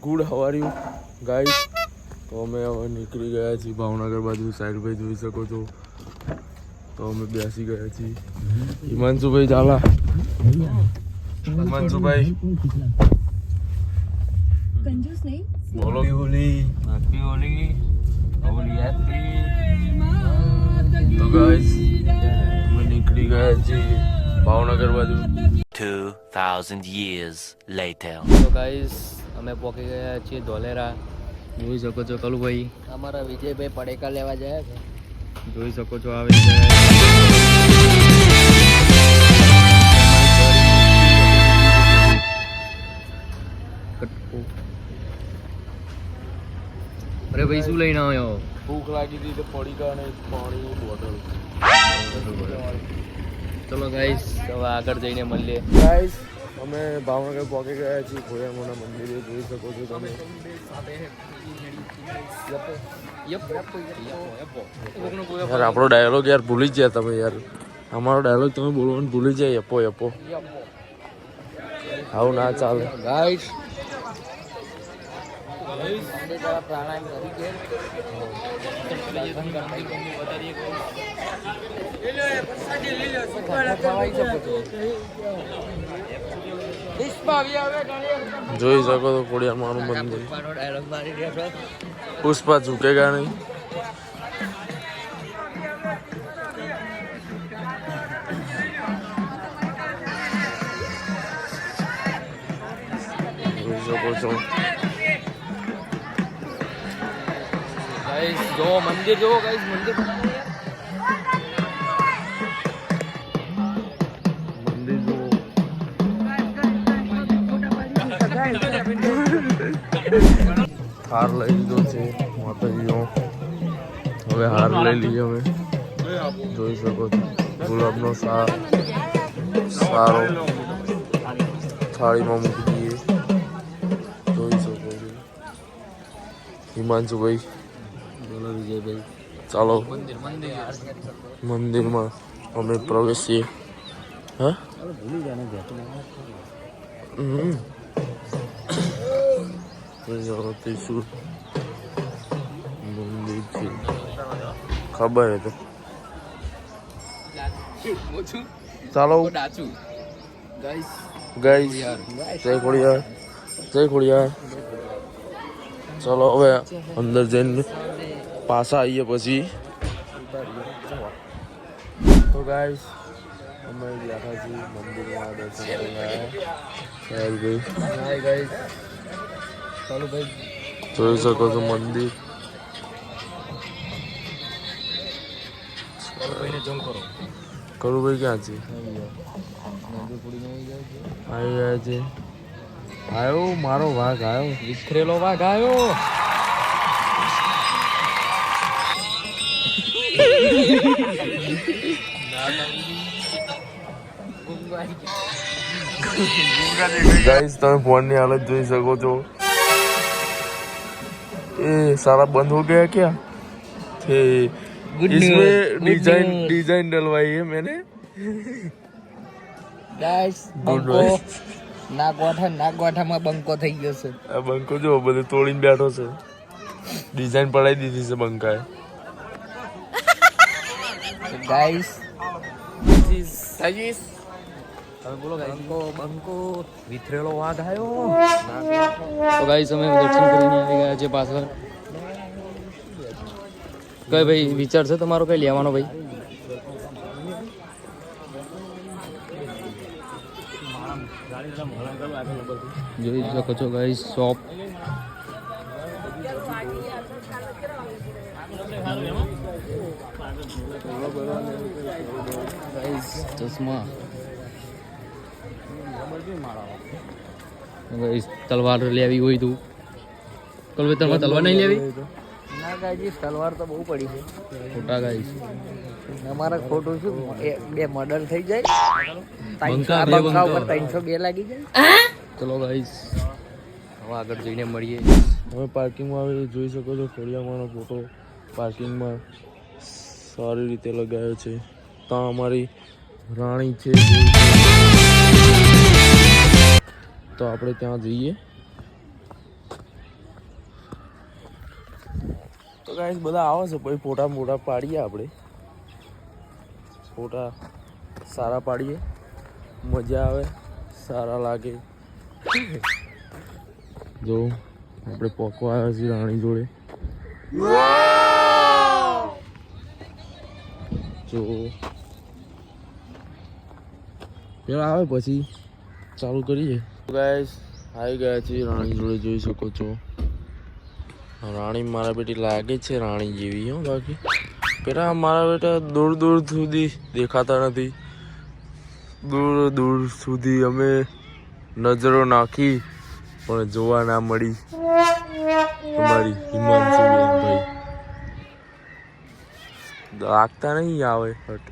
Good how are you guys? તો અમે હવે નીકળી ગયા છીએ ભાવનગર બાજુ. સાઈડ ભાઈ જોઈ શકો છો. તો અમે બેસી ગયા છીએ. હિમાંશુભાઈ ઝાલા, હિમાંશુભાઈ कंजूस नहीं બોલો. હેપી હોલી, તો ગાઈસ અમે નીકળી ગયા છીએ ભાવનગર બાજુ. 2000 years later. તો ગાઈસ અમે પહોંચી ગયા છીએ ધોલેરા. જોઈ શકો છો કલુભાઈ, અમારા વિજયભાઈ પડેકા લેવા જાય છે. જોઈ શકો છો આવી ગયા. અરે ભાઈ શું લઈને આવ્યો? ભૂખ લાગી હતી તો પડીકા અને પાણી બોટલ. ચલો ગાઈસ હવે આગળ જઈને મળીએ. ગાઈસ અમે ભાવનગર પહોંચી ગયા છીએ ખોડિયારમાંના મંદિરે. જોઈ શકો છો તમે. યાર આપણો ડાયલોગ યાર ભૂલી ગયા તમે યાર. અમારો ડાયલોગ તમે બોલવાનું ભૂલી જાય. યપો યપો આવું ના ચાલે ગાઈસ. પ્રાણાયામ કરી જોઈ શકો છો ખોડિયારમાંનું મંદિર. પુષ્પા ઝુકેગા નહીં. જોઈ શકો છો ગાઈસ જો મંદિર જો ગાઈસ મંદિર. હાર લઈ લીધો છે માતાજીનો. હવે હાર લઈ લઈએ અમે. જોઈ શકો છો ગુલાબનો સારો થાળીમાં મૂકી દઈએ. જોઈ શકો છો હિમાંશુભાઈ. બોલો વિજયભાઈ. ચાલો મંદિરમાં અમે પ્રવેશીએ. હા ત્રિશુળ મંદિર છે ખબર હે તો. ચાલો ગાઈસ જય ખોડિયાર, જય ખોડિયાર. ચાલો હવે અંદર જઈને પાછા આવીએ પછી. તો ગાઈસ અમે બેઠા છીએ મંદિરમાં દર્શન કરવા. જોઈ શકો છો મંદિર. કરુભાઈ ક્યાં છે? આવી ગયા છે. આવ્યો મારો વાઘ આવ્યો. વિખરેલો વાઘ આવ્યો. ગાઈસ તમે ફોનની હાલત જોઈ શકો છો. ये सारा बंद हो गया क्या? इसमें डिजाइन डलवाई है मैंने. ગાઈસ બંકો નાગવાઠામાં બંકો થઈ ગયો છે. આ બંકો જો બધું તોડીને બેઠો છે. ડિઝાઇન પડાવી દીધી છે બંકાએ. ગાઈસ બંકો વિખરેલો વાઘ આવ્યો. તો ગાઈસ અમે દર્શન કરીને આવી ગયા છે પાછળ. કઈ ભાઈ વિચાર છે તમારો કઈ લેવાનો ભાઈ? જોઈ શકો છો ગાઈસ શોપ. ગાઈસ ચશ્મા. તલવાર લેવી હોય તું કલવે તલવાર નહીં લેવી? ના ગાઈસ તલવાર તો બહુ પડી છે. ખોટા ગાઈસ અમારા ખોટું શું બે મર્ડર થઈ જાય. બંકા 302 લાગી જાય. ચલો ગાઈસ હવે આગળ જઈને મળીએ. હવે પાર્કિંગમાં આવી જોઈ શકો છો ખોડિયારમાંનો ફોટો પાર્કિંગમાં સારી રીતે લગાવ્યો છે. ત્યાં અમારી રાણી છે. તો આપણે ત્યાં જઈએ. તો ગાઈસ બધા આવે છે પછી ફોટા મોટા પાડીએ આપણે ફોટા સારા પાડીએ મજા આવે સારા લાગે જો આપણે પોકવા આવ્યા છીએ રાણી જોડે જો પેલા આવે પછી ચાલુ કરીએ ગાઈસ આવી ગયા છીએ રાણી જોડે જોઈ શકો છો રાણી મારા બેટી લાગે છે રાણી જેવી હો બાકી પેલા મારા બેટા દૂર દૂર સુધી દેખાતા નથી દૂર દૂર સુધી અમે નજરો નાખી પણ જોવા ના મળી તમારી હિમાંશુ ભાઈ લાગતા નહીં આવે હટ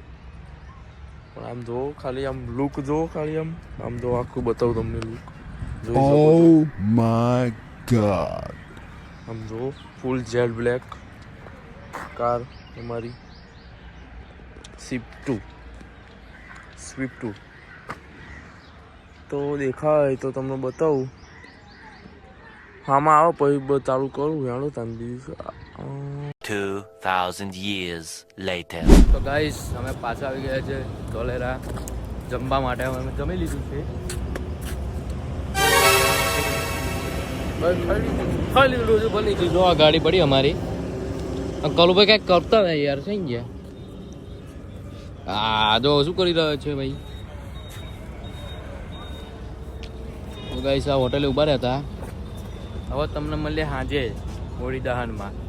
પણ આમ જો ખાલી આમ લુક જો ખાલી આમ જો આખું બતાવું તમને લુક જોઈ શકો છો my god. આમ જો ફૂલ જેટ બ્લેક કાર અમારી સ્વિફ્ટ ટુ તો દેખાય તો તમને બતાવું આમાં આવો પછી ચાલુ કરું જાણો તમે બીજું 2000 years later. તો ગાઈસ અમે પાછા આવી ગયા છે ધોલેરા જમવા માટે અમે જમી લીધું છે ખાઈ લીધું છે બની ગયું જો આ ગાડી પડી અમારી કલુભાઈ કંઈક કરતા હતા યાર થઈ ગયા હા જો શું કરી રહ્યો છે ભાઈ તો ગાઈસ આ હોટેલે ઊભા રહેતા હવે તમને મળીએ સાંજે હોળી દહનમાં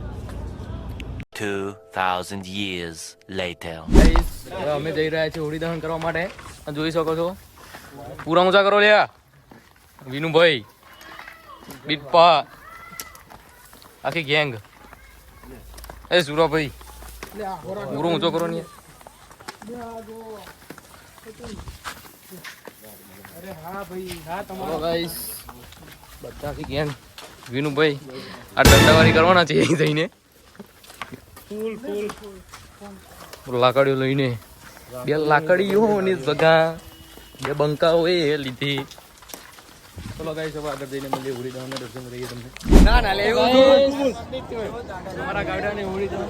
2000 years later. ગાઈસ હવે અમે જઈ રહ્યા છીએ હોળી દહન કરવા માટે જોઈ શકો છો પૂરા ઊંચા કરો લ્યા વિનુભાઈ બીટપા આખી ગેંગ એ સુરાભાઈ પૂરો ઊંચો કરો ને ગાઈસ બધા આખી ગેંગ વિનુભાઈ આ દંડાવાળી કરવાના છે અહીં જઈને લાકડીઓ લઈને બે લાકડીઓ ની જગા બે બંકાઓ એ લીધી ચલો ગાઈસ હવે આગળ જઈને મળીએ હોળી દહનના દર્શન કરીએ તમને ના ના લે એવું તમારા ગાડાને હોળી દહન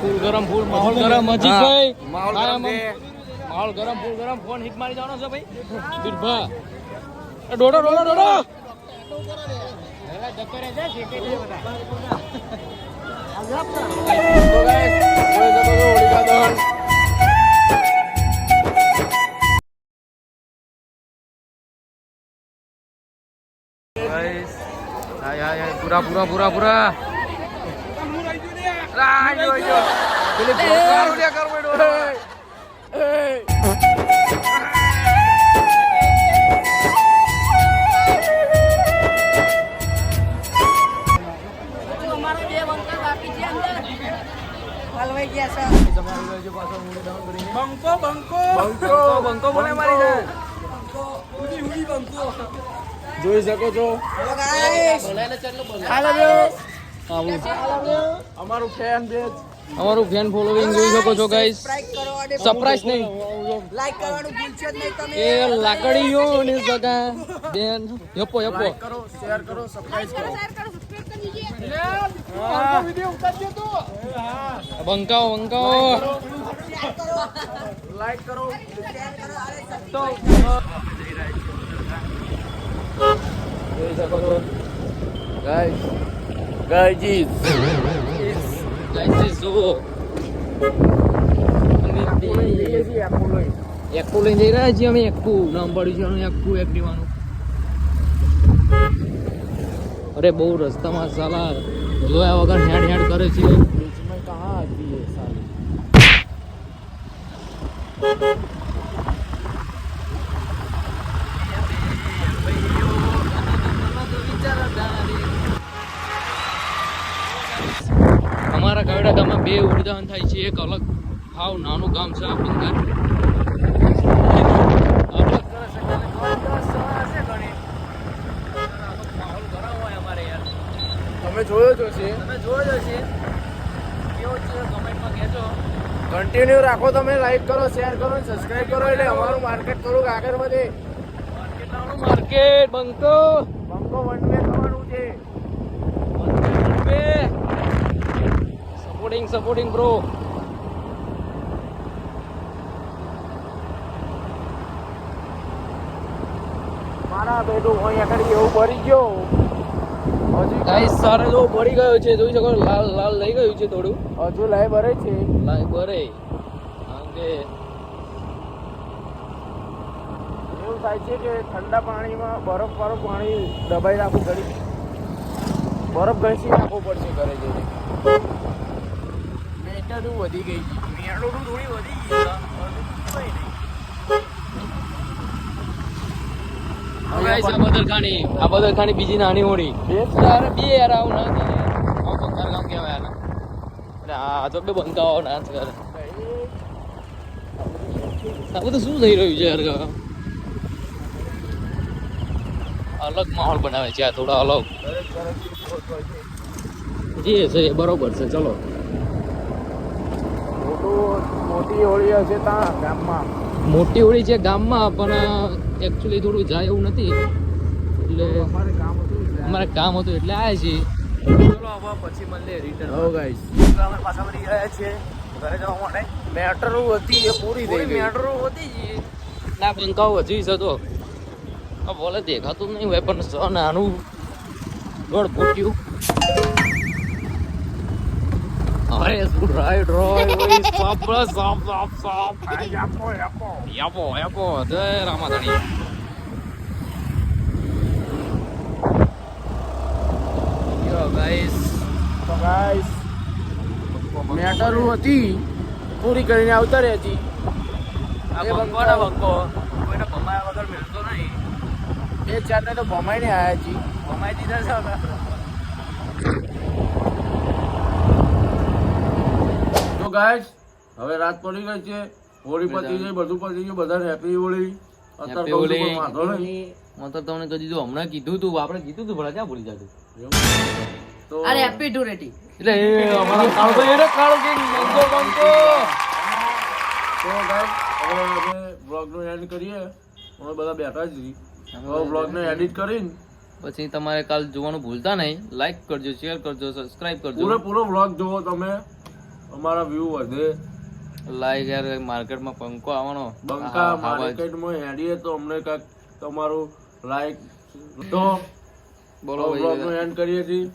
ફૂલ ગરમ ફૂલ માહોલ ગરમ અજીતભાઈ માહોલ ગરમ ફૂલ ગરમ ફોન હિટ મારી જવાનો છે ભાઈ બીરભા ડોડો ડોડો ડોડો પૂરા પૂરા પૂરા પૂરા જોઈ શકો છો અમારું ફેન ફોલોવિંગ જોઈ શકો છો ગાઈસ સરપ્રાઈઝ નહીં લાઈક કરવાનું ભૂલશો જ નહીં તમે એ લાકડીઓ ની જગા બેન યપો યપો કરો શેર કરો સબસ્ક્રાઇબ કરો બંકાઓ બંકાઓ લાઈક કરો જોઈ શકો છો ગાઈસ ગાઈસ ગાઈસ જુઓ એકુ લઈને જઈ રહ્યા છીએ અમે એકુ નામ પડ્યું છે એકુ એક્ટિવાનું અરે બહુ રસ્તામાં સાલા જોયા વગર હેડ હેડ કરે છે इसमें कहाँ आती है साली અમારા ગામડા ગામમાં બે ઉડાન થાય છે એક અલગ હાવ નાનું ગામ છે આપણું ગામ તમે જોયો જ હશે કન્ટિન્યુ રાખો તમે લાઈક કરો શેર કરો સબસ્ક્રાઇબ કરો એટલે અમારું માર્કેટ થોડુંક આગળ વધે માર્કેટ બંકો બંકો વન વે છે. Supporting bro. મારા બેટું અહીંયા કરી એવું ભરી ગયો. હજુ ગાઈસ સારે તો પડી ગયો છે, જોઈ શકો લાલ લાલ લઈ ગયું છે થોડું. હજુ લાઈ ભરે છે. લાઈ બરે કારણ કે એવું થાય છે કે ઠંડા પાણીમાં બરફ વાળું પાણી દબાઈ નાખવું ઘડી બરફ ઘસી નાખવું પડશે ઘરે જઈને. મેટરું વધી ગઈ છે. મેટરું થોડી વધી ગઈ છે. ગાઈસ આ બદરખાની બીજી નાની હોડી. યાર બે યાર આવું ના કરે. આવું બંગાર ગામ કહેવાય આને. અને આ તો બે બંકાઓ નાચ કરે. આ બધું શું થઈ રહ્યું છે યાર? અલગ માહોલ બનાવે છે આ થોડા અલગ. જે છે એ બરોબર છે. ચલો મોટી હોળી હશે ત્યાં ગામમાં. મોટી હોળી છે ગામમાં, પણ એકચ્યુઅલી થોડું જાય એવું નથી, એટલે અમારે કામ હતું અમારે કામ હતું એટલે આવ્યા છીએ. ચલો હવે પછી મળીએ રિટર્ન. હો ગાઈસ અમે પાછા વળી ગયા છીએ ઘરે જવા માટે. મેટરો હતી એ પૂરી થઈ ગઈ. મેટ્રો હતી જ ના બંકાઓ હજી છે તો બોલે દેખાતું નહીં હોય, પણ નાનું ગળ ફૂટ્યું. અરે શું રાઈડ રોય સાપ સાપ સાપ સાપ યાપો જય રામાધણી. યો ગાઈસ તો ગાઈસ મેટરો હતી પૂરી કરીને આવતા રહી હતી. આ બંકો ના બંકો કોઈને ભમાયા વગર મિલતો નહીં. બે ચારને તો ભમાઈને આવ્યા છીએ. ભમાઈ દીધા છે હવે. તો ગાઈસ હવે રાત પડી ગઈ છે. હોળી પતી ગઈ, બધું પતી ગયું. બધાને હેપી હોળી. અત્યારે Happy બહુ હોળી. પણ વાંધો નહીં. મતલબ તમને કહી દીધું, હમણાં કીધું તું, આપણે કીધું તું ભલા ક્યાં ભૂલી જતું. તો અરે હેપી ટુ રેટી. એટલે એ અમારો કાળભાઈ એને કાળો કે બંકો બંકો. તો ગાઈસ હવે અમે બ્લોગનો એન્ડ કરીએ. અમે બધા બેઠા જ છીએ. હવે બ્લોગને એડિટ કરીને પછી તમારે કાલ જોવાનું ભૂલતા નહીં. લાઈક કરજો, શેર કરજો, સબસ્ક્રાઇબ કરજો. પૂરેપૂરો બ્લોગ જોવો તમે. અમારા વ્યૂ વધે. લાઈક યાર માર્કેટમાં પંકો આવવાનો. બંકા હા, હા, માર્કેટમાં હેડીએ તો અમને કાંઈક તમારું લાઈક તો બોલો બ્લોગનો ભાઈ. એન્ડ કરીએ છીએ.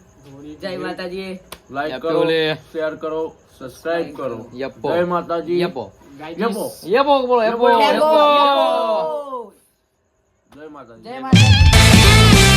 જય માતાજી. લાઈક હેપી કરો, હોળી. શેર કરો, સબસ્ક્રાઇબ કરો. યપ્પો. જય માતાજી. યપો યપો. યપો બોલો યપો યપો. યપો. જય માતાજી. જય માતાજી.